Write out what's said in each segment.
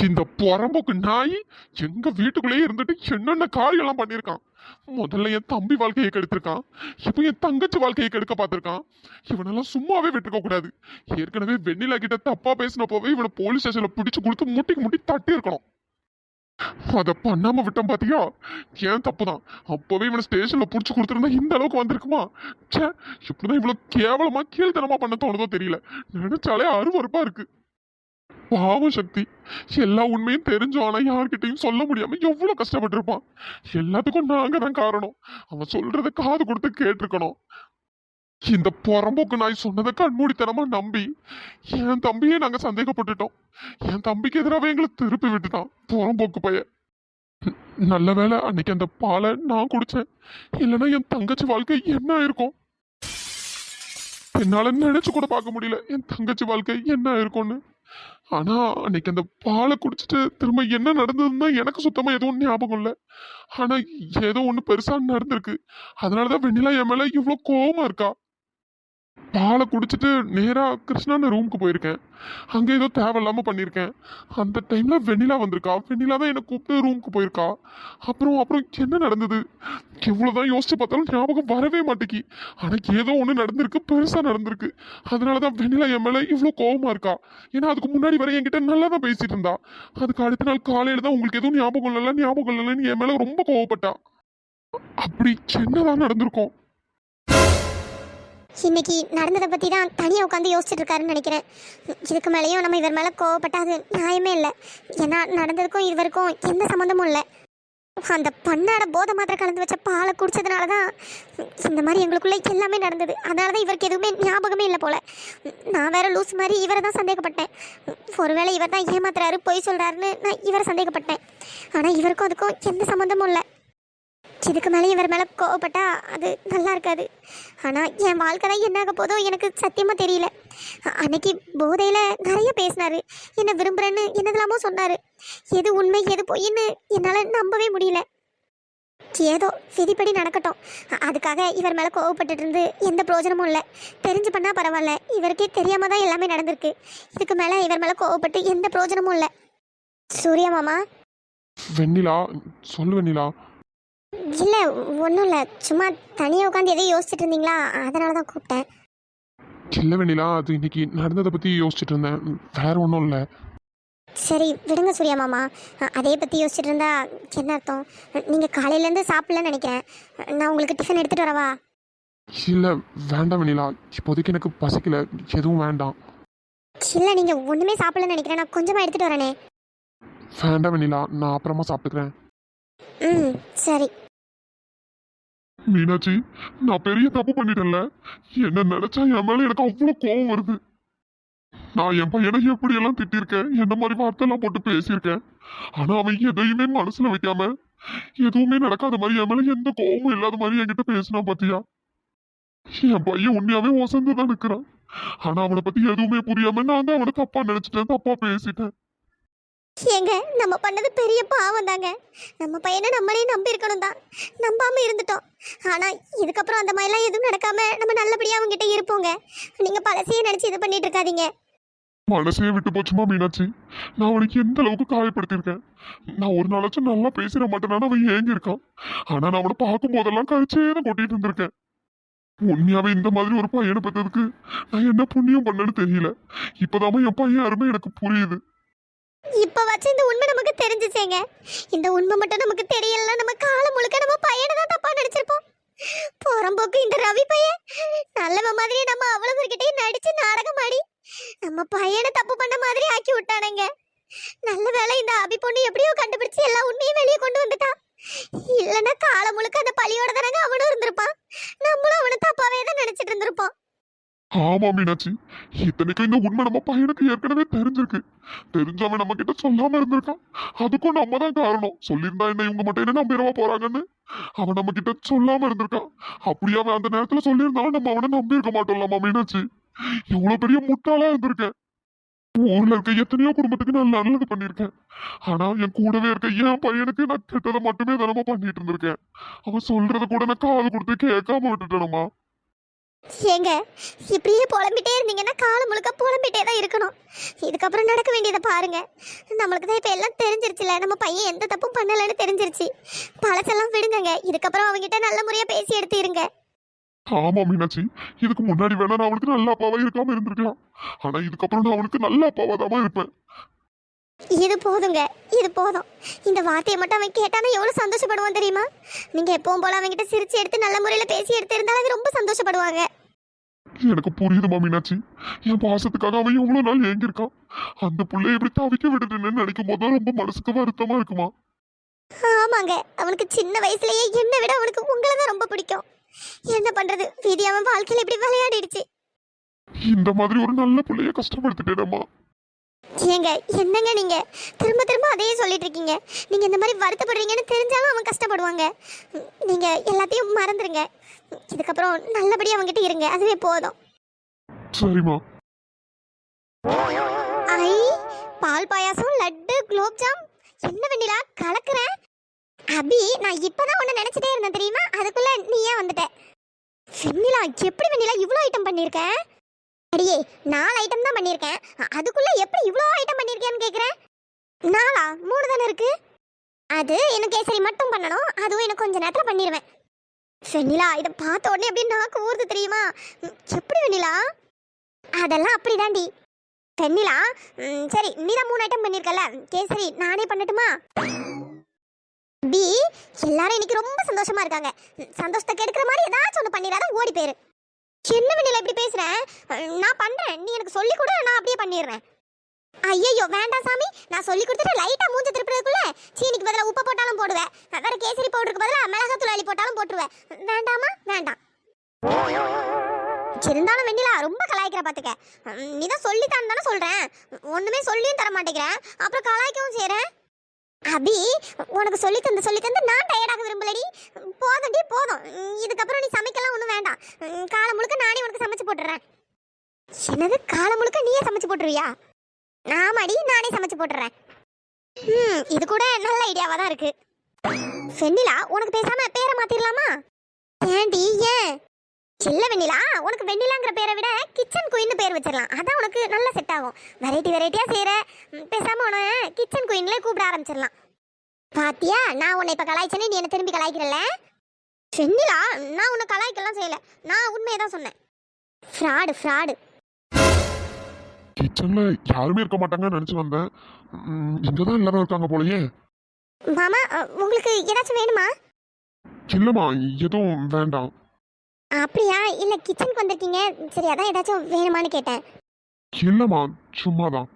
இந்த புறம்போக்கு நாய் எங்க வீட்டுக்குள்ளேயே இருந்துட்டு என்னென்ன காரியம் எல்லாம் பண்ணிருக்கான். முதல்ல என் தம்பி வாழ்க்கையை கெடுத்திருக்கான். இப்போ என் தங்கச்சி வாழ்க்கையை கெடுக்க பார்த்திருக்கான். இவனெல்லாம் சும்மாவே விட்டுருக்க கூடாது. ஏற்கனவே வெண்ணிலா கிட்ட தப்பா பேசினப்போவே இவனை போலீஸ் ஸ்டேஷன்ல பிடிச்சு கொடுத்து முட்டிக்கு முட்டி தட்டி இருக்கணும். அதை பண்ணாம விட்டோம் பாத்தியா, ஏன் தப்புதான். அப்பவே இவனை ஸ்டேஷன்ல புடிச்சு கொடுத்துருந்தா இந்த அளவுக்கு வந்திருக்குமா? ச்சே, இப்படிதான் இவ்வளவு கேவலமா கீழ்த்தனமா பண்ண தோணுதோ தெரியல. நினைச்சாலே அருவருப்பா இருக்கு. பாவம் சக்தி, எல்லா உண்மையும் தெரிஞ்சோம். ஆனா யார்கிட்டையும் சொல்ல முடியாம எவ்வளவு கஷ்டப்பட்டிருப்பான். எல்லாத்துக்கும் நாங்க தான் காரணம். அவன் சொல்றத காது கொடுத்து கேட்டிருக்கணும். இந்த புறம்போக்கு நாய் சொன்னதை கண்மூடித்தனமா நம்பி என் தம்பியே நாங்க சந்தேகப்பட்டுட்டோம். என் தம்பிக்கு எதிராக எங்களை திருப்பி விட்டுட்டான் புறம்போக்கு பையன். நல்ல வேளை அன்னைக்கு அந்த பாலை நான் குடிச்சேன். இல்லைன்னா என் தங்கச்சி வாழ்க்கை என்ன இருக்கும். என்னால நினைச்சு கூட பார்க்க முடியல என் தங்கச்சி வாழ்க்கை என்ன இருக்கும்னு. ஆனா அன்னைக்கு அந்த பாலை குடிச்சிட்டு திரும்ப என்ன நடந்ததுன்னா எனக்கு சுத்தமா எதுவும் ஞாபகம் இல்லை. ஆனா ஏதோ ஒண்ணு பெருசா நடந்திருக்கு. அதனாலதான் வெண்ணிலா என் மேல இவ்வளவு கோவமா இருக்கா. பாலை குடிச்சிட்டு நேரா கிருஷ்ணான ரூமுக்கு போயிருக்கேன். அங்க ஏதோ தேவையில்லாம பண்ணியிருக்கேன். அந்த டைம்ல வெண்ணிலா வந்திருக்கா. வெண்ணிலா தான் என்னை கூப்பிட்டு ரூமுக்கு போயிருக்கா. அப்புறம் அப்புறம் என்ன நடந்தது எவ்வளவுதான் யோசிச்சு பார்த்தாலும் ஞாபகம் வரவே மாட்டேங்கி. ஆனா ஏதோ ஒண்ணு நடந்திருக்கு, பெருசா நடந்திருக்கு. அதனாலதான் வெண்ணிலா என் மேல இவ்வளவு கோவமா இருக்கா. ஏன்னா அதுக்கு முன்னாடி வரை என்கிட்ட நல்லா தான் பேசிட்டு இருந்தா. அதுக்கு அடுத்த நாள் காலையில தான் உங்களுக்கு எதுவும் ஞாபகம் இல்லைன்னு என் மேல ரொம்ப கோவப்பட்டா. அப்படி என்னதான் நடந்திருக்கும். இன்னைக்கு நடந்ததை பற்றி தான் தனியாக உட்காந்து யோசிச்சுட்டு இருக்காருன்னு நினைக்கிறேன். இதுக்கு மேலேயும் நம்ம இவர் மேலே கோவப்பட்டா அது நியாயமே இல்லை. ஏன்னா நடந்ததுக்கும் இவருக்கும் எந்த சம்மந்தமும் இல்லை. அந்த பண்ணாட போதை மாத்திரை கலந்து வச்ச பாலை குடிச்சதுனால தான் இந்த மாதிரி எங்களுக்குள்ளே எல்லாமே நடந்தது. அதனால தான் இவருக்கு எதுவுமே ஞாபகமே இல்லை போல. நான் வேற லூஸ் மாதிரி இவரை தான் சந்தேகப்பட்டேன். ஒருவேளை இவர் தான் ஏமாத்துறாரு, பொய் சொல்கிறாருன்னு நான் இவரை சந்தேகப்பட்டேன். ஆனால் இவருக்கும் அதுக்கும் எந்த சம்மந்தமும் இல்லை. இதுக்கு மேலே இவர் மேலே கோவப்பட்டா அது நல்லா இருக்காது. ஆனால் என் வாழ்க்கை தான் என்னாக போதோ எனக்கு சத்தியமாக தெரியல. அன்னைக்கு போதையில் நிறைய பேசினாரு. என்னை விரும்புகிறேன்னு என்னதெல்லாமோ சொன்னார். எது உண்மை எது பொய்ன்னு என்னால் நம்பவே முடியல. ஏதோ விதிப்படி நடக்கட்டும். அதுக்காக இவர் மேலே கோவப்பட்டு இருந்து எந்த பிரயோஜனமும் இல்லை. தெரிஞ்சு பண்ணால் பரவாயில்ல. இவருக்கே தெரியாமல் தான் எல்லாமே நடந்திருக்கு. இதுக்கு மேலே இவர் மேலே கோவப்பட்டு எந்த பிரயோஜனமும் இல்லை. சூர்யா மாமா. வெண்ணிலா, சொல்லு வெண்ணிலா. இல்லை, ஒன்றும் இல்லை. சும்மா தனியாக உட்காந்து எதையும் யோசிச்சுட்டு இருந்தீங்களா, அதனால தான் கூப்பிட்டேன். இல்லை வெண்ணிலா, அது இன்னைக்கு நடந்ததை பற்றி யோசிச்சுட்டு இருந்தேன், வேற ஒன்றும் இல்லை. சரி விடுங்க சூர்யா மாமா. அதே பற்றி யோசிச்சுட்டு இருந்தா என்ன அர்த்தம்? நீங்கள் காலையிலேருந்து சாப்பிடலன்னு நினைக்கிறேன். நான் உங்களுக்கு டிஃபன் எடுத்துகிட்டு வரவா? இல்லை வேண்டாம் வெண்ணிலா, இப்போதைக்கு எனக்கு பசிக்கல, எதுவும் வேண்டாம். இல்லை, நீங்கள் ஒன்றுமே சாப்பிடலன்னு நினைக்கிறேன். நான் கொஞ்சமாக எடுத்துகிட்டு வரேனே. வேண்டாம் வெண்ணிலா, நான் அப்புறமா சாப்பிட்டுக்கிறேன். ம், சரி. மீனாட்சி, நான் பெரிய தப்பு பண்ணிட்டேன்ல. என்ன நினைச்சா என் மேல எனக்கு அவ்வளவு கோவம் வருது. நான் என் பையனை எப்படியெல்லாம் திட்டிருக்கேன், என்ன மாதிரி வார்த்தைலாம் போட்டு பேசியிருக்கேன். ஆனா அவன் எதையுமே மனசுல வைக்காம எதுவுமே நடக்காத மாதிரி என் மேல எந்த கோவமும் இல்லாத மாதிரி என்கிட்ட பேசினா பாத்தியா. என் பையன் உண்மையாவே ஒசந்துதான் நிக்கிறான். ஆனா அவனை பத்தி எதுவுமே புரியாம நான் தான் அவனை தப்பா நினைச்சிட்டேன், தப்பா பேசிட்டேன். ஏங்க, நம்ம பண்ணது பெரிய பாவம் தாங்க. நம்ம பையனை நம்மளே நம்பி இருக்கணும் தான். நம்பாம இருந்துட்டோம். ஆனா இதுக்கப்புறம் அந்த மாதிரிலாம் எதுவும் நடக்காம நம்ம நல்லபடியா அவங்ககிட்ட இருப்போங்க. நீங்க பழசையே நினைச்சு இது பண்ணிட்டு இருக்காதீங்க. மனசே விட்டு போச்சுமா மீனாட்சி. நான் அவனுக்கு எந்த அளவுக்கு காயப்படுத்திருக்கேன். நான் ஒரு நாளாச்சும் நல்லா பேசிட மாட்டேனான்னு அவன் ஏங்கி இருக்கான். ஆனா நான் அவனை பார்க்கும் போதெல்லாம் கழிச்சே தான் கொட்டிட்டு இருந்திருக்கேன். உண்மையாவே இந்த மாதிரி ஒரு பையனை பெற்றதுக்கு நான் என்ன புண்ணியம் பண்ணேன்னு தெரியல. இப்போதாம என் பையன் அருமை எனக்கு புரியுது. இப்ப வச்சு இந்த உண்மை நமக்கு தெரிஞ்சிச்சேங்க. இந்த உண்மை மட்டும் நமக்கு தெரியலன்னா நம்ம காலம் முழுக்க நம்ம பையனை தான் தப்பா நினைச்சிருப்போம். புறம்போக்கு இந்த ரவி பையன் நல்லவ மாதிரியே நம்ம அவ்வளவுகிட்டே நடிச்சு நாடகம் ஆடி நம்ம பையனை தப்பு பண்ண மாதிரி ஆக்கி விட்டானுங்க. நல்ல வேளை இந்த அபி பொண்ணு எப்படியோ கண்டுபிடிச்சு எல்லா உண்மையும் வெளியே கொண்டு வந்துட்டான். இல்லைன்னா காலம் முழுக்க அந்த பழியோட தானங்க அவனும் இருந்திருப்பான். நம்மளும் அவனை தப்பாவே தான் நினைச்சிட்டு இருந்திருப்போம். ஆமா மீனாட்சி, இத்தனைக்கும் இந்த உண்மை நம்ம பையனுக்கு ஏற்கனவே தெரிஞ்சிருக்கு. தெரிஞ்சவன் நம்ம கிட்ட சொல்லாம இருந்திருக்கான். அதுக்கும் நம்ம தான் காரணம். சொல்லியிருந்தா என்ன இவங்க மட்டும் என்ன நம்பிடவா போறாங்கன்னு அவன் நம்ம கிட்ட சொல்லாம இருந்திருக்கான். அப்படியே அவன் அந்த நேரத்துல சொல்லியிருந்தாலும் நம்ம அவனை நம்பி இருக்க மாட்டோம்லாமா மீனாட்சி. எவ்வளவு பெரிய முட்டாளா இருந்திருக்கேன். ஊர்ல இருக்க எத்தனையோ குடும்பத்துக்கு நான் நல்லது பண்ணிருக்கேன். ஆனா என் கூடவே இருக்க என் பையனுக்கு நான் கெட்டதை மட்டுமே தினமும் பண்ணிட்டு இருந்திருக்கேன். அவன் சொல்றத கூட நான் காது கொடுத்து கேட்காம விட்டுட்டேனுமா. ஏங்க இப்படியே புலம்பிட்டே இருந்தீங்கன்னா காலம் முழுக்க புலம்பிட்டே தான் இருக்கணும். இதுக்கப்புறம் நடக்க வேண்டியதை பாருங்க. நம்மளுக்கு தான் இப்போ எல்லாம் தெரிஞ்சிருச்சுல, நம்ம பையன் எந்த தப்பும் பண்ணலைன்னு தெரிஞ்சிருச்சு. பழசெல்லாம் விடுங்கங்க. இதுக்கப்புறம் அவங்ககிட்ட நல்ல முறையாக பேசி எடுத்துருங்க. ஆமா மீனாட்சி, இதுக்கு முன்னாடி வேணா நான் அவனுக்கு நல்ல அப்பாவா இருக்காம இருந்திருக்கலாம். ஆனா இதுக்கப்புறம் நான் அவனுக்கு நல்ல அப்பாவா தான் இருப்பேன். இது போதுங்க, இது போதும். இந்த வார்த்தையை மட்டும் அவன் கேட்டானா எவ்வளோ சந்தோஷப்படுவான் தெரியுமா? நீங்கள் எப்பவும் போல அவங்ககிட்ட சிரிச்சு எடுத்து நல்ல முறையில் பேசி எடுத்து இருந்தாலும் அவன் ரொம்ப சந்தோஷப்படுவாங்க. எனக்கு புரியுதுமா மீனாட்சி, என் பாசத்துக்காக அவன் எவ்வளவு நாள் ஏங்கியிருக்கான். அந்த புள்ளைய இப்படி தவிக்க விடுதுன்னு நினைக்கும் போது ரொம்ப மனசுக்கு வருத்தமா இருக்குமா. ஆமாங்க, அவனுக்கு சின்ன வயசுலயே என்னை விட அவனுக்கு உங்களை தான் ரொம்ப பிடிக்கும். என்ன பண்றது, விதி அவன் வாழ்க்கையில இப்படி விளையாடிடுச்சு. இந்த மாதிரி ஒரு நல்ல புள்ளைய கஷ்டப்படுத்திட்டேனம்மா. ஏங்க என்னங்க நீங்க திரும்ப திரும்ப அதையே சொல்லிட்டு இருக்கீங்க? நீங்க இந்த மாதிரி வருத்தப்படுறீங்கன்னு தெரிஞ்சாலும் அவன் கஷ்டப்படுவாங்க. நீங்க எல்லாத்தையும் மறந்துருங்க. இதுக்கப்புறம் நல்லபடியா அவன்கிட்ட இருங்க, அதுவே போதும். சரிம்மா. ஐ, பால் பாயாசம், லட்டு, குலோப்ஜாம், என்ன வெண்ணிலா கலக்குறேன். அபி, நான் இப்பதான் உன்னை நினைச்சிட்டே இருந்தேன் தெரியுமா, அதுக்குள்ள நீ ஏன் வந்துட்ட? வெண்ணிலா, எப்படி வெண்ணிலா இவ்வளோ ஐட்டம் பண்ணியிருக்க? அடியே, 4 ஐட்டம் தான் பண்ணியிருக்கேன். அதுக்குள்ள எப்படி இவ்வளோ ஐட்டம் பண்ணியிருக்கேன்னு கேட்குறேன். 4ஆ? 3 தானே இருக்கு. அது எனக்கு கேசரி மட்டும் பண்ணணும், அதுவும் எனக்கு கொஞ்ச நேரத்தில் பண்ணிடுவேன். வெண்ணிலா, இதை பார்த்த உடனே அப்படியே நாக்கு ஊறுது தெரியுமா? எப்படி வெண்ணிலா? அதெல்லாம் அப்படிதாண்டி வெண்ணிலா. சரி, நீ தான் 3 ஐட்டம் பண்ணியிருக்கல, கேசரி நானே பண்ணட்டுமா? பி, எல்லாரும் இன்னைக்கு ரொம்ப சந்தோஷமா இருக்காங்க. சந்தோஷத்தை கெடுக்கிற மாதிரி ஏதாச்சும் ஒன்று பண்ணிடாத, ஓடி போயிரு. என்ன வெண்ணிலா இப்படி பேசுறேன்? நான் பண்றேன், நீ எனக்கு சொல்லி கொடு, நான் அப்படியே பண்ணிடுறேன். ஐயோ வேண்டாம் சாமி, நான் சொல்லி கொடுத்துட்டு லைட்டா மூஞ்ச திருப்புறதுக்குள்ள சீனிக்கு பதிலாக உப்பு போட்டாலும் போடுவேன், வேற கேசரி பவுடருக்கு பதிலாக மிளகாத்தூள் அள்ளி போட்டாலும் போட்டுருவேன். வேண்டாமா? வேண்டாம். இருந்தாலும் வெண்ணிலா ரொம்ப கலாய்க்கிற பாத்துக்க. நீ தான் சொல்லித்தான் தானே சொல்றேன், ஒண்ணுமே சொல்லியும் தர மாட்டேங்கிறேன், அப்புறம் கலாய்க்கவும் செய்றேன். அபி, உனக்கு சொல்லி தந்து நான் டயர்டாக விரும்பலடி. போதும்டி போதும். இதுக்கப்புறம் நீ சமைக்கலாம் ஒன்றும் வேண்டாம். காலம் முழுக்க நானே உனக்கு சமைச்சு போட்டுறேன். என்னது, காலம் முழுக்க நீயே சமைச்சு போட்டுருவியா? ஆமாடி, நானே சமைச்சு போட்டுறேன். இது கூட நல்ல ஐடியாவா தான் இருக்கு. வெண்ணிலா, உனக்கு பேசாம பேரை மாத்திரலாமா? ஏன்டி, ஏன்? இல்ல வெண்ணிலா, உனக்கு வெண்ணிலாங்கிற பேரை விட கிச்சன் குயின்னு பேர் வச்சிடலாம், அதான் உனக்கு நல்லா செட் ஆகும். வெரைட்டியா செய்யற, பேசாம உன கிச்சன் குயின்ல கூப்பிட ஆரம்பிச்சிடலாம். பாத்தியா, நான் உன்னை இப்ப கலாய்ச்சனே, நீ என்ன திரும்பி கலாய்க்கிறல்ல? வெண்ணிலா, நான் உன்னை கலாய்க்கலாம் செய்யல, நான் உண்மையை தான் சொன்னேன். ஃப்ராடு. கிச்சன்ல யாருமே இருக்க மாட்டாங்கன்னு நினைச்சு வந்தேன். இங்கதான் எல்லாரும் இருக்காங்க போலயே. மாமா, உங்களுக்கு ஏதாச்சும் வேணுமா? இல்லம்மா, எதுவும் வேண்டாம். அப்படியா? இல்ல கிச்சனுக்கு வந்திருக்கீங்க, சரி அதான் ஏதாச்சும் வேணுமான்னு கேட்டேன். இல்லம்மா, சும்மாதான்.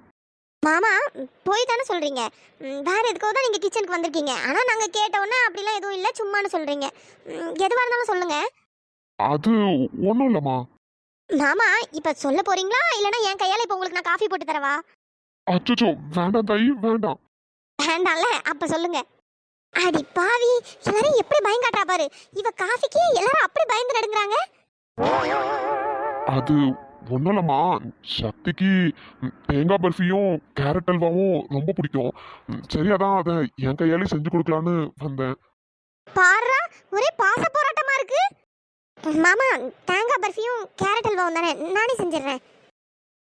மாமா, போய் தானே சொல்றீங்க, வேற எதுக்கோ தான் நீங்க கிச்சனுக்கு வந்திருக்கீங்க. ஆனா நாங்க கேட்டோன்னே அப்படிலாம் எதுவும் இல்லை, சும்மான்னு சொல்றீங்க. எதுவா இருந்தாலும் சொல்லுங்க. அது ஒண்ணும் இல்லம்மா. மாமா, இப்ப சொல்ல போறீங்களா இல்லனா என் கையால இப்ப உங்களுக்கு நான் காஃபி போட்டு தரவா? அச்சோ, வேண்டாம் தாயி, வேண்டாம். வேண்டாம்ல, அப்ப சொல்லுங்க. அடி பாவி, எல்லாரும் எப்படி பயங்காட்டா பாரு. இவ காஃபிக்கு எல்லாரும் அப்படி பயந்து நடுங்குறாங்க. அது ஒன்றும் இல்லம்மா, சக்திக்கு தேங்காய் பர்ஃபியும் கேரட் அல்வாவும் ரொம்ப பிடிக்கும். சரி, அதான் அதை என் கையாலே செஞ்சு கொடுக்கலான்னு வந்தேன். பாருடா, ஒரே பாச போராட்டமா இருக்கு. மாமா, தேங்காய் பர்ஃபியும் கேரட் அல்வாவும் தானே, நானே செஞ்சிடுறேன்.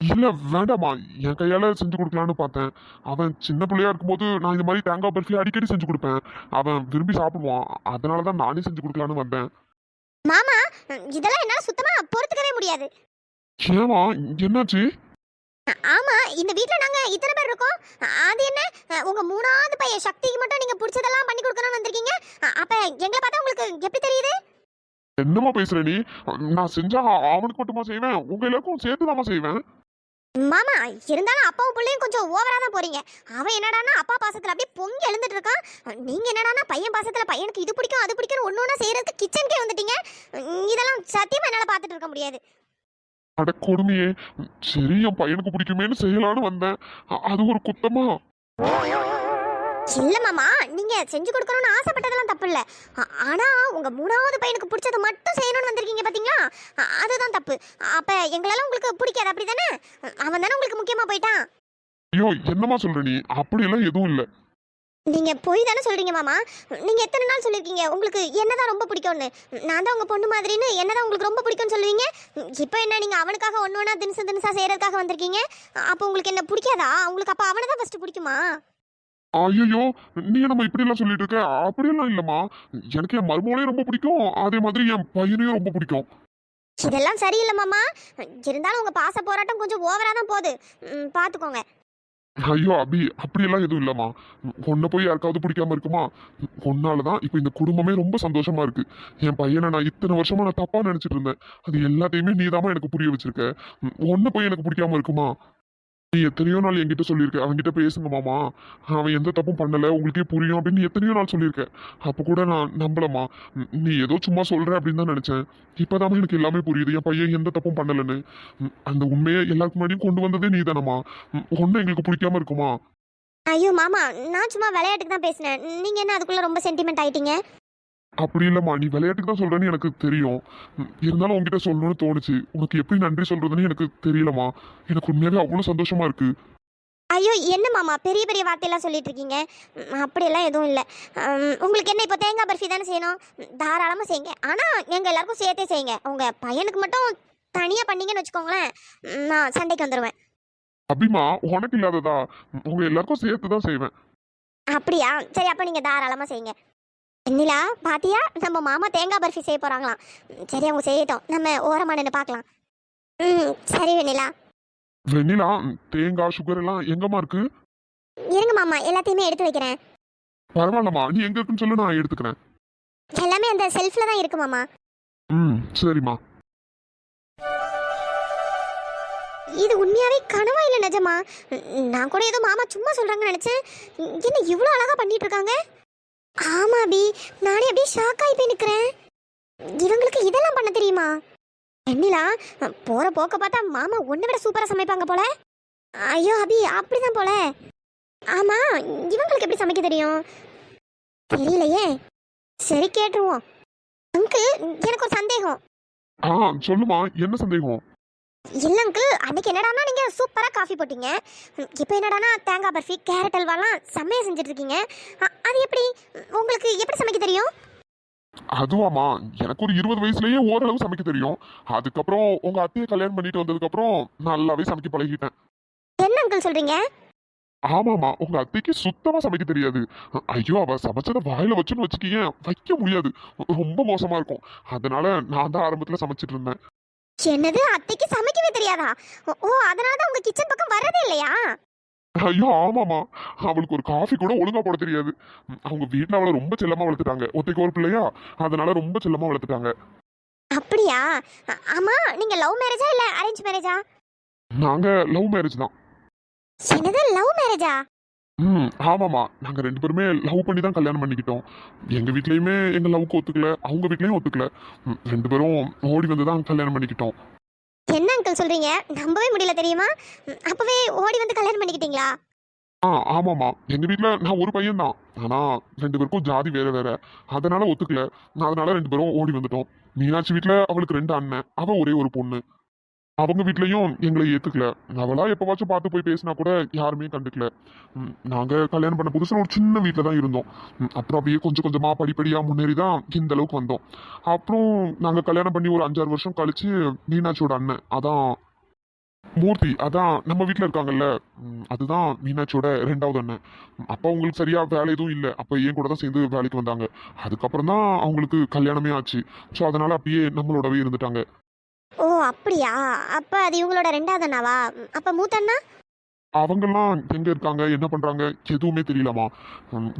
இல்ல வேண்டாம்மா, என் கையால செஞ்சு கொடுக்கலான்னு பார்த்தேன். அவன் சின்ன பிள்ளையா இருக்கும்போது நான் இந்த மாதிரி தேங்காய் பர்ஃபி அடிக்கடி செஞ்சு கொடுப்பேன். அவன் விரும்பி சாப்பிடுவான், அதனாலதான் நானே செஞ்சு கொடுக்கலான்னு வந்தேன். மாமா, இதெல்லாம் என்னால சுத்தமா பொறுத்துக்கவே முடியாது. ஏமா, என்னாச்சு? ஆமா, இந்த வீட்ல நாங்க இத்தனை பேர் இருக்கோம். அது என்ன, உங்க 3ஆவது பையன் சக்திக்கு மட்டும் நீங்க பிடிச்சதெல்லாம் பண்ணி கொடுக்கணும்னு வந்திருக்கீங்க. அப்ப எங்களை பார்த்தா உங்களுக்கு எப்படி தெரியுது? என்னம்மா பேசுற நீ? நான் செஞ்சா அவனுக்கு மட்டுமா செய்வேன், உங்க எல்லாருக்கும் சேர்த்துதாம்மா செய்வேன். மாமா, இருந்தாலும் அப்பாவும் பிள்ளையும் கொஞ்சம் ஓவரா தான் போறீங்க. அவன் என்னடானா அப்பா பாசத்துல அப்படியே பொங்கி எழுந்துட்டு இருக்கான். நீங்க என்னடானா பையன் பாசத்துல பையனுக்கு இது பிடிக்கும் அது பிடிக்கும் ஒன்னொன்னா செய்யறதுக்கு கிச்சனுக்கே வந்துட்டீங்க. இதெல்லாம் சத்தியமா என்னால பார்த்துட்டு இருக்க முடியாது. அட கொடுமையே, சரி என் பையனுக்கு பிடிக்குமேன்னு செய்யலான்னு வந்தேன். அது ஒரு குத்தமா? இல்ல மாமா, நீங்க செஞ்சு கொடுக்கணும்னு ஆசைப்பட்டதெல்லாம் தப்பு இல்ல. ஆனா உங்க 3ஆவது பையனுக்கு பிடிச்சதை மட்டும் செய்யணும்னு வந்திருக்கீங்க பாத்தீங்களா, அதுதான் தப்பு. அப்ப எங்களெல்லாம் உங்களுக்கு பிடிக்காது அப்படிதானே? அவன் தானே உங்களுக்கு முக்கியமா போயிட்டான். ஐயோ, என்னம்மா சொல்ற நீ? அப்படியெல்லாம் எதுவும் இல்லை. நீங்க போய் தானே சொல்றீங்க மாமா. நீங்க எத்தனை நாள் சொல்லிருக்கீங்க உங்களுக்கு என்னதான் ரொம்ப பிடிக்கும்னு? நான் தான் உங்க பொண்ணு மாதிரின்னு என்னதான் உங்களுக்கு ரொம்ப பிடிக்கும்னு சொல்லுவீங்க. இப்போ என்ன நீங்க அவனுக்காக ஒண்ணா தினசு தினசா செய்யறதுக்காக வந்திருக்கீங்க? அப்போ உங்களுக்கு என்ன பிடிக்காதா? உங்களுக்கு அப்ப அவனை தான் ஃபர்ஸ்ட் பிடிக்குமா? ஐயோ, நீ நம்ம இப்படி எல்லாம் சொல்லிட்டு இருக்க? அப்படியெல்லாம் இல்லம்மா. எனக்கு என் மருமகளையும் ரொம்ப பிடிக்கும், அதே மாதிரி என் பையனையும் ரொம்ப பிடிக்கும். இதெல்லாம் சரியில்லை மாமா. இருந்தாலும் உங்க பாச போராட்டம் கொஞ்சம் ஓவரா தான் போகுது. பாத்துக்கோங்க. ஐயோ அபி, அப்படியெல்லாம் எதுவும் இல்லம்மா. உன்னை போய் யாருக்காவது பிடிக்காம இருக்குமா? உன்னாலதான் இப்ப இந்த குடும்பமே ரொம்ப சந்தோஷமா இருக்கு. என் பையனை நான் இத்தனை வருஷமா நான் தப்பா நினைச்சிட்டு இருந்தேன். அது எல்லாத்தையுமே நீதாம்மா எனக்கு புரிய வச்சிருக்க. உன்னை போய் எனக்கு பிடிக்காம இருக்குமா? நீ எத்தனையோ நாள் என்கிட்ட சொல்லியிருக்க, அவன்கிட்ட பேசுங்க மாமா, அவன் எந்த தப்பும் பண்ணல, உங்களுக்கே புரியும் அப்படின்னு நீ எத்தனையோ நாள் சொல்லியிருக்க. அப்ப கூட நான் நம்பலம்மா. நீ ஏதோ சும்மா சொல்ற அப்படின்னு தான் நினைச்சேன். இப்பதாம்மா எனக்கு எல்லாமே புரியுது, என் பையன் எந்த தப்பும் பண்ணலன்னு. அந்த உண்மையை எல்லாருக்கு முன்னாடியும் கொண்டு வந்ததே நீ தானம்மா. ஒன்னும் எங்களுக்கு பிடிக்காம இருக்குமா? ஐயோ மாமா, நான் சும்மா விளையாட்டுக்கு தான் பேசினேன். நீங்க என்ன அதுக்குள்ள ரொம்ப சென்டிமெண்ட் ஆயிட்டீங்க? அப்படி இல்லம்மா, நீ விளையாட்டுக்கு தான் சொல்றேன்னு எனக்கு தெரியும். இருந்தாலும் உன்கிட்ட சொல்லணும்னு தோணுச்சு. உனக்கு எப்படி நன்றி சொல்றதுன்னு எனக்கு தெரியலம்மா. எனக்கு உண்மையாவே அவ்வளவு சந்தோஷமா இருக்கு. ஐயோ என்ன மாமா பெரிய பெரிய வார்த்தையெல்லாம் சொல்லிட்டு இருக்கீங்க? அப்படியெல்லாம் எதுவும் இல்லை. உங்களுக்கு என்ன இப்போ தேங்காய் பர்ஃபி தானே செய்யணும்? தாராளமாக செய்யுங்க. ஆனால் எங்கள் எல்லாருக்கும் சேர்த்தே செய்யுங்க. உங்கள் பையனுக்கு மட்டும் தனியாக பண்ணீங்கன்னு வச்சுக்கோங்களேன், நான் சண்டைக்கு வந்துடுவேன். அபிமா, உனக்கு இல்லாததா? உங்க எல்லாருக்கும் சேர்த்து தான் செய்வேன். அப்படியா? சரி, அப்போ நீங்கள் தாராளமாக செய்யுங்க. வெண்ணிலா பாத்தியா, நம்ம மாமா தேங்காய் பர்ஃபி செய்ய போகிறாங்களாம். சரி, அவங்க செய்யட்டும், நம்ம ஓரமாக நின்று பார்க்கலாம். சரி வெண்ணிலா. வெண்ணிலா, தேங்காய் சுகர் எல்லாம் எங்கம்மா இருக்கு? இருங்க மாமா, எல்லாத்தையுமே எடுத்து வைக்கிறேன். பரவாயில்லம்மா, நீ எங்க இருக்குன்னு சொல்லு, நான் எடுத்துக்கிறேன். எல்லாமே அந்த செல்ஃபில் தான் இருக்கு மாமா. சரிம்மா. இது உண்மையாவே கனவா இல்லை நிஜமா? நான் கூட ஏதோ மாமா சும்மா சொல்றாங்கன்னு நினைச்சேன். என்ன இவ்வளோ அழகா பண்ணிட்டு இருக்காங்க? ஆமா அபி, நானே அப்படியே ஷாக் ஆகி போய் நிற்கிறேன். இவங்களுக்கு இதெல்லாம் பண்ண தெரியுமா? வெண்ணிலா, போற போக்க பார்த்தா மாமா ஒன்றை விட சூப்பரா சமைப்பாங்க போல. ஐயோ அபி, அப்படிதான் போல. ஆமா, இவங்களுக்கு எப்படி சமைக்க தெரியும்? தெரியலையே. சரி, கேட்டுருவோம். அங்கிள், எனக்கு ஒரு சந்தேகம். சொல்லுமா, என்ன சந்தேகம்? இல்ல அங்கிள், அன்னைக்கு என்னடானா நீங்க சூப்பரா காஃபி போட்டீங்க. இப்போ என்னடானா தேங்காய் பர்ஃபி, கேரட் அல்வாலாம் செம்மையா செஞ்சுட்டு இருக்கீங்க. அது எப்படி? உங்களுக்கு எப்படி சமைக்க தெரியும்? அதுவாமா, எனக்கு ஒரு 20 வயசுலயே ஓரளவு சமைக்க தெரியும். அதுக்கப்புறம் உங்க அத்தையை கல்யாணம் பண்ணிட்டு வந்ததுக்கு அப்புறம் நல்லாவே சமைக்க பழகிட்டேன். என்ன அங்கிள் சொல்றீங்க? ஆமாமா, உங்க அத்தைக்கு சுத்தமா சமைக்க தெரியாது. ஐயோ, அவ சமைச்சத வாயில வச்சுன்னு வச்சுக்கீங்க, வைக்க முடியாது. ரொம்ப மோசமா இருக்கும். அதனால நான் தான் ஆரம்பத்துல சமைச்சிட்டு இருந்தேன். என்னது, அத்தைக்கு சமைக்கவே தெரியாதா? ஓ, அதனாலதான் உங்க கிச்சன் பக்கம் வர்றதே இல்லையா? ஐயோ ஆமாமா, அவளுக்கு ஒரு காஃபி கூட ஒழுங்கா போட தெரியாது. அவங்க வீட்டுல அவளை ரொம்ப செல்லமா வளர்த்துட்டாங்க. ஒத்தைக்கு ஒரு பிள்ளையா, அதனால ரொம்ப செல்லமா வளர்த்துட்டாங்க. அப்படியா? ஆமா, நீங்க லவ் மேரேஜா இல்ல அரேஞ்ச் மேரேஜா? நாங்க லவ் மேரேஜ் தான். என்னது, லவ் மேரேஜா? ஆமாமா, நாங்க 2 பேருமே லவ் பண்ணி தான் கல்யாணம் பண்ணிக்கிட்டோம். எங்க வீட்லயுமே எங்க லவ்க்கு ஒத்துக்கல, அவங்க வீட்லயும் ஒத்துக்கல. 2 பேரும் ஓடி வந்து தான் கல்யாணம் பண்ணிக்கிட்டோம். என்ன அங்கிள் சொல்றீங்க? நம்பவே முடியல தெரியுமா? அப்பவே ஓடி வந்து கல்யாணம் பண்ணிக்கிட்டீங்களா? ஆமாமா, எங்க வீட்ல நான் ஒரு பையன் தான். ஆனா 2 பேருக்கும் ஜாதி வேற வேற, அதனால ஒத்துக்கல. அதனால 2 பேரும் ஓடி வந்துட்டோம். மீனாட்சி வீட்ல அவளுக்கு 2 அண்ணன், அவ ஒரே ஒரு பொண்ணு. அவங்க வீட்லயும் எங்களை ஏத்துக்கல. அவளா எப்பவாச்சும் பார்த்து போய் பேசினா கூட யாருமே கண்டுக்கல. நாங்க கல்யாணம் பண்ண புதுசுல ஒரு சின்ன வீட்டில் தான் இருந்தோம். அப்புறம் அப்படியே கொஞ்சம் கொஞ்சமா படிப்படியா முன்னேறி தான் இந்த அளவுக்கு வந்தோம். அப்புறம் நாங்க கல்யாணம் பண்ணி ஒரு 5-6 வருஷம் கழிச்சு மீனாட்சியோட அண்ணன், அதான் மூர்த்தி, அதான் நம்ம வீட்டில் இருக்காங்கல்ல, அதுதான் மீனாட்சியோட 2வது அண்ணன். அப்போ அவங்களுக்கு சரியா வேலை எதுவும் இல்லை. அப்போ என் கூட தான் சேர்ந்து வேலைக்கு வந்தாங்க. அதுக்கப்புறம் தான் அவங்களுக்கு கல்யாணமே ஆச்சு. ஸோ அதனால அப்படியே நம்மளோடவே இருந்துட்டாங்க. ஓ அப்படியா? அப்ப அது இவங்களோட 2வது அண்ணாவா? அப்ப மூத்த அண்ணா? அவங்கெல்லாம் எங்க இருக்காங்க, என்ன பண்றாங்க, எதுவுமே தெரியலமா.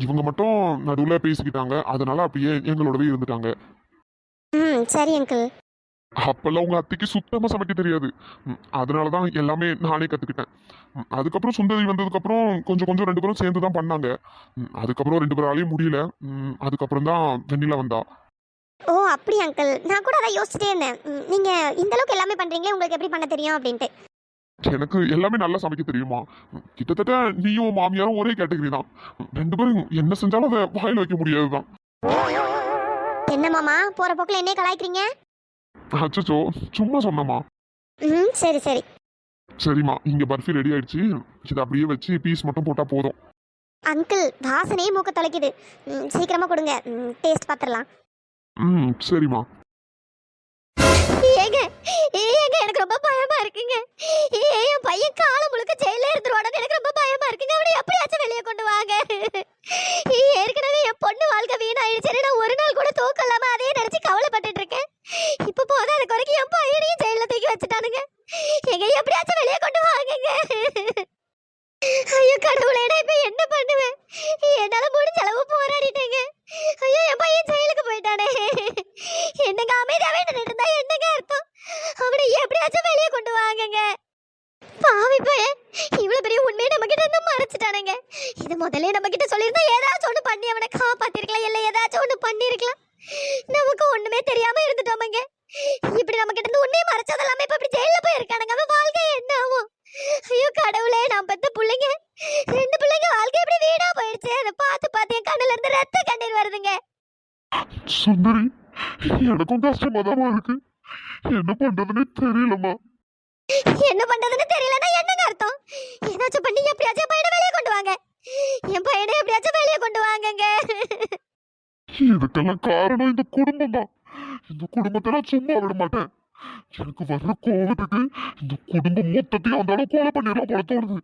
இவங்க மட்டும் நடுவுல பேசிக்கிட்டாங்க. அதனால அப்படியே எங்களோடவே இருந்துட்டாங்க. சரி அங்கிள். அப்பெல்லாம் உங்க அத்தைக்கு சுத்தமா சமைக்க தெரியாது. அதனாலதான் எல்லாமே நானே கத்துக்கிட்டேன். அதுக்கப்புறம் சுந்தரி வந்ததுக்கு அப்புறம் கொஞ்சம் கொஞ்சம் 2 பேரும் சேர்ந்து தான் பண்ணாங்க. அதுக்கப்புறம் 2 பேராலையும் முடியல. அதுக்கப்புறம் தான் வெண்ணிலா வந்தா. ஓ அப்படியா அங்கிள்? நான் கூட அதான் யோசிச்சுட்டே இருந்தேன். நீங்க இந்த அளவுக்கு எல்லாமே பண்றீங்களே, உங்களுக்கு எப்படி பண்ண தெரியும் அப்படின்ட்டு. எனக்கு எல்லாமே நல்லா சமைக்க தெரியுமா. கிட்டத்தட்ட நீயும் மாமியாரும் ஒரே கேட்டகரி தான். 2 பேரும் என்ன செஞ்சாலும் அதை வாயில வைக்க முடியாதுதான். என்ன மாமா, போற போக்குல என்னைய கலாய்க்கிறீங்க? அச்சோ, சும்மா சொன்னமா. சரி சரி. சரிம்மா, இங்க பர்ஃபி ரெடி ஆயிடுச்சு. இதை அப்படியே வச்சு பீஸ் மட்டும் போட்டா போதும். அங்கிள் வாசனையே மூக்க தொலைக்குது. சீக்கிரமா கொடுங்க, டேஸ்ட் பார்த்துடலாம். சரிம்மா. ஏங்க ஏங்க எனக்கு ரொம்ப பயமா இருக்குங்க. என் பையன் காலம் முழுக்க ஜெயில இருந்துருவானு எனக்கு ரொம்ப பயமா இருக்குங்க. அவனை எப்படியாச்சும் வெளியே கொண்டு வாங்க. ஏற்கனவே என் பொண்ணு வாழ்க்கை வீணாயிடுச்சு. நான் ஒரு நாள் கூட தூக்கம் இல்லாம அதே நினைச்சு கவலைப்பட்டுட்டு இருக்கேன். இப்ப போதாத குறைக்கு என் பையனையும் ஜெயில தூக்கி வச்சுட்டானுங்க. எங்க எப்படியாச்சும் வெளியே கொண்டு வாங்குங்க. ஐயோ கடவுளே, நான் இப்ப என்ன பண்ணுவேன்? என்னால முடிஞ்ச அளவு போராடிட்டேங்க. ஐயோ என் பையன் ஜெயிலுக்கு போயிட்டானே. என்னங்க அமைதியாவே நின்றுட்டு என்னங்க அர்த்தம்? அவனை எப்படியாச்சும் வெளியே கொண்டு வாங்குங்க. பாவி பையன் இவ்வளவு பெரிய உண்மையை நம்ம கிட்ட இருந்து மறைச்சிட்டானுங்க. இது முதல்ல நம்ம கிட்ட சொல்லியிருந்தா ஏதாச்சும் ஒண்ணு பண்ணி அவனை காப்பாத்திருக்கலாம், இல்ல ஏதாச்சும் ஒண்ணு பண்ணிருக்கலாம். நமக்கு ஒண்ணுமே தெரியாம இருந்துட்டோமங்க. இப்படி நம்ம கிட்ட இருந்து உண்மையை மறைச்சதெல்லாமே இப்ப இப்படி ஜெயில போய் இருக்கானுங்க. அவன் வாழ்க்கை என்ன ஆகும்? ஐயோ கடவுளே, நான் பெத்த பிள்ளைங்க 2 பிள்ளைங்க வாழ்க்கை எப்படி வீணா போயிடுச்சு. அதை பார்த்து பார்த்து என் கண்ணுல இருந்து ரத்த கண்ணீர் வருதுங்க. சுந்தரி, எனக்கும் கஷ்டமா தான் இருக்கு. என்ன பண்றதுன்னு தெரியலம்மா. என்ன பண்றதுன்னு தெரியலன்னா என்னங்க அர்த்தம்? ஏதாச்சும் பண்ணி எப்படியாச்சும் என் பையனை வெளியே கொண்டு வாங்க. என் பையனை எப்படியாச்சும் வெளியே கொண்டு வாங்கங்க. இதுக்கெல்லாம் காரணம் இந்த குடும்பம் தான். இந்த குடும்பத்தை நான் சும்மா விட மாட்டேன். எனக்கு வர்ற கோவத்துக்கு இந்த குடும்பம் மொத்தத்தையும் அந்த அளவு கொலை பண்ணிடலாம் போல தோணுது.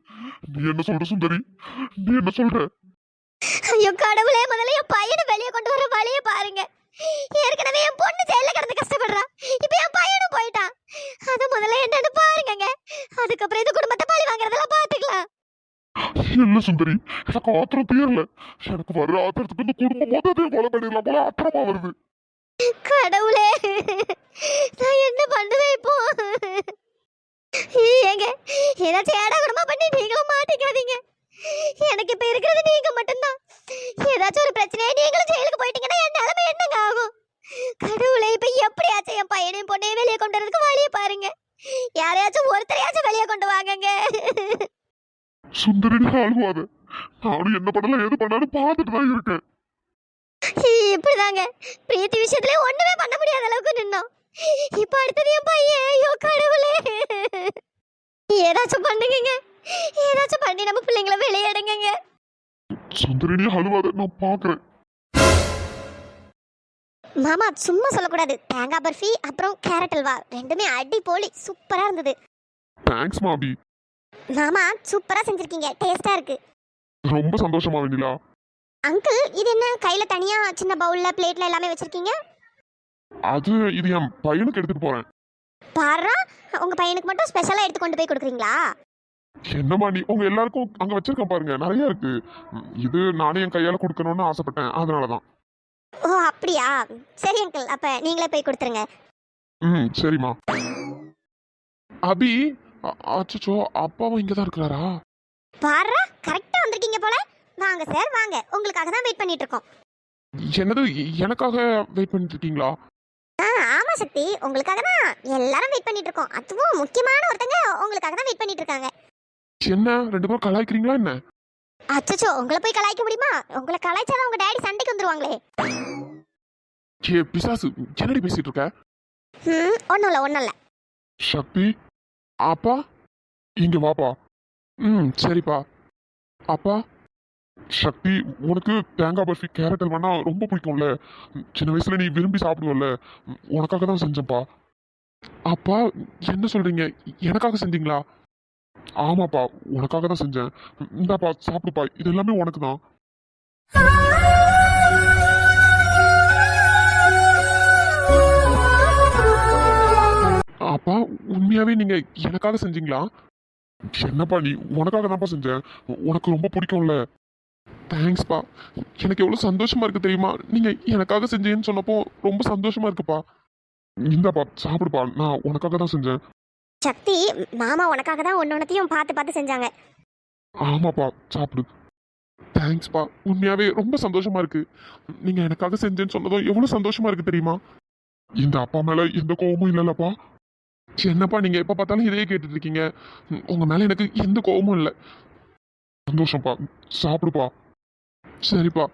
நீ என்ன சொல்ற சுந்தரி? நீ என்ன சொல்ற? ஐயோ கடவுளே, முதல்ல என் பையனை வெளியே கொண்டு வர வழியை பாருங்க. ஏற்கனவே என் பொண்ணு ஜெயில கிடந்து கஷ்டப்படுறான். இப்ப என் பையனும் போயிட்டான். அத முதல்ல என்னன்னு பாருங்க. அதுக்கப்புறம் இந்த குடும்பத்தை பழி வாங்குறதெல்லாம் பாத்துக்கலாம். இல்ல சுந்தரி, எனக்கு ஆத்திரம் தீரல. எனக்கு வர்ற ஆத்திரத்துக்கு இந்த குடும்பம் மொத்தத்தையும் கொலை பண்ணிடலாம் போல ஆத்திரமா வருது. கடவுளே, நான் என்ன பண்ணுவேன் இப்போ? ஏங்க ஏதாச்சும் ஏடா குடமா பண்ணி நீங்களும் மாட்டிக்காதீங்க. எனக்கு இப்ப இருக்கிறது நீங்க மட்டும்தான். ஏதாச்சும் ஒரு பிரச்சனையா நீங்களும் ஜெயிலுக்கு போயிட்டீங்கன்னா என் நிலைமை என்னங்க ஆகும்? கடவுளே, இப்ப எப்படியாச்சும் என் பையனையும் பொண்ணையும் வெளியே கொண்டு வரதுக்கு வழியை பாருங்க. யாரையாச்சும் ஒருத்தரையாச்சும் வெளியே கொண்டு வாங்கங்க. சுந்தரி, ஆளுவாத. நானும் என்ன பண்ணல எது பண்ணாலும் பார்த்துட்டு தான் இருக்கேன். இப்படிதாங்க பிரீத்தி விஷயத்துல ஒண்ணுமே பண்ண முடியாத அளவுக்கு நின்னோம். இப்ப அடுத்தது என் பையன். ஐயோ கடவுளே, ஏதாச்சும் பண்ணுங்க. ஏதாச்சும் பண்ணி நம்ம பிள்ளைங்களை வெளியே எடுங்க. சுந்தரி, நீ அழுவாத, நான் பாக்குறேன். மாமா சும்மா சொல்லக்கூடாது. தேங்காய் பர்ஃபி அப்புறம் கேரட் அல்வா ரெண்டுமே அடி போலி சூப்பரா இருந்தது. தேங்க்ஸ் மாபி. மாமா சூப்பரா செஞ்சிருக்கீங்க, டேஸ்டா இருக்கு. ரொம்ப சந்தோஷமா வெண்ணிலா. அங்கிள் இது என்ன கையில தனியா சின்ன பவுல்ல பிளேட்ல எல்லாமே வச்சிருக்கீங்க? இது என் பையனுக்கு எடுத்துட்டு போறேன். பாரா, உங்க பையனுக்கு மட்டும் ஸ்பெஷலா எடுத்து கொண்டு போய் கொடுக்குறீங்களா? என்னம்மா நீ உங்க எல்லாருக்கும் அங்க வச்சிருக்கேன் பாருங்க, நிறைய இருக்கு. இது நானே என் கையால கொடுக்கணும்னு ஆசைப்பட்டேன், அதனாலதான். ஓ அப்படியா, சரி அங்கிள், அப்ப நீங்களே போய் கொடுத்துருங்க. சரிம்மா. அபி, அச்சோ, அப்பாவும் இங்கதான் இருக்கிறாரா? பாரா, கரெக்டா வந்திருக்கீங்க போல. வாங்க சார் வாங்க, உங்களுக்காக தான் வெயிட் பண்ணிட்டு இருக்கோம். என்னது, எனக்காக வெயிட் பண்ணிட்டு இருக்கீங்களா? ஆமா சக்தி, உங்களுக்காக தான் எல்லாரும் வெயிட் பண்ணிட்டு இருக்கோம். அதுவும் முக்கியமான ஒருத்தங்க உங்களுக்காக தான் வெயிட் பண்ணிட்டு இருக்காங்க. என்ன 2 பேரும் கலாய்க்கிறீங்களா என்ன? அச்சச்சோ, உங்களை போய் கலாய்க்க முடியுமா? உங்களை கலாய்ச்சாதான் உங்க டாடி சண்டைக்கு வந்துருவாங்களே. பிசாசு, என்னடி பேசிட்டு இருக்க? ஒண்ணும் இல்ல. சக்தி, அப்பா இங்க வாப்பா. சரிப்பா. அப்பா, சக்தி, உனக்கு தேங்காய் பர்ஃபி கேரட் அல்வானா ரொம்ப பிடிக்கும்ல. சின்ன வயசுல நீ விரும்பி சாப்பிடுவல்ல, உனக்காக தான் செஞ்சேன்ப்பா. அப்பா, என்ன சொல்றீங்க? எனக்காக செஞ்சீங்களா? ஆமாப்பா, உனக்காக தான் செஞ்சேன். இந்தாப்பா சாப்பிடுப்பா, இது எல்லாமே உனக்கு தான். அப்பா, உண்மையாவே நீங்க எனக்காக செஞ்சீங்களா? என்னப்பா நீ, உனக்காக தான்ப்பா செஞ்சேன். உனக்கு ரொம்ப பிடிக்கும்ல. தேங்க்ஸ்ப்பா. எனக்கு எவ்வளவு சந்தோஷமா இருக்கு தெரியுமா? நீங்க எனக்காக செஞ்சீங்கன்னு சொன்னப்போ ரொம்ப சந்தோஷமா இருக்குப்பா. இந்தாப்பா சாப்பிடுப்பா, நான் உனக்காக தான் செஞ்சேன். சக்தி, மாமா உனக்காக தான் ஒன்னொன்னத்தையும் பார்த்து பார்த்து செஞ்சாங்க. ஆமாப்பா, சாப்பிடு. தேங்க்ஸ்ப்பா, உண்மையாவே ரொம்ப சந்தோஷமா இருக்கு. நீங்க எனக்காக செஞ்சேன்னு சொன்னதும் எவ்வளவு சந்தோஷமா இருக்கு தெரியுமா? இந்த அப்பா மேல எந்த கோபமும் இல்லைல்லப்பா. என்னப்பா நீங்க எப்ப பார்த்தாலும் இதையே கேட்டுட்டு இருக்கீங்க? உங்க மேல எனக்கு எந்த கோபமும் இல்லை. சந்தோஷம்ப்பா, சாப்பிடுப்பா. சரிப்பா.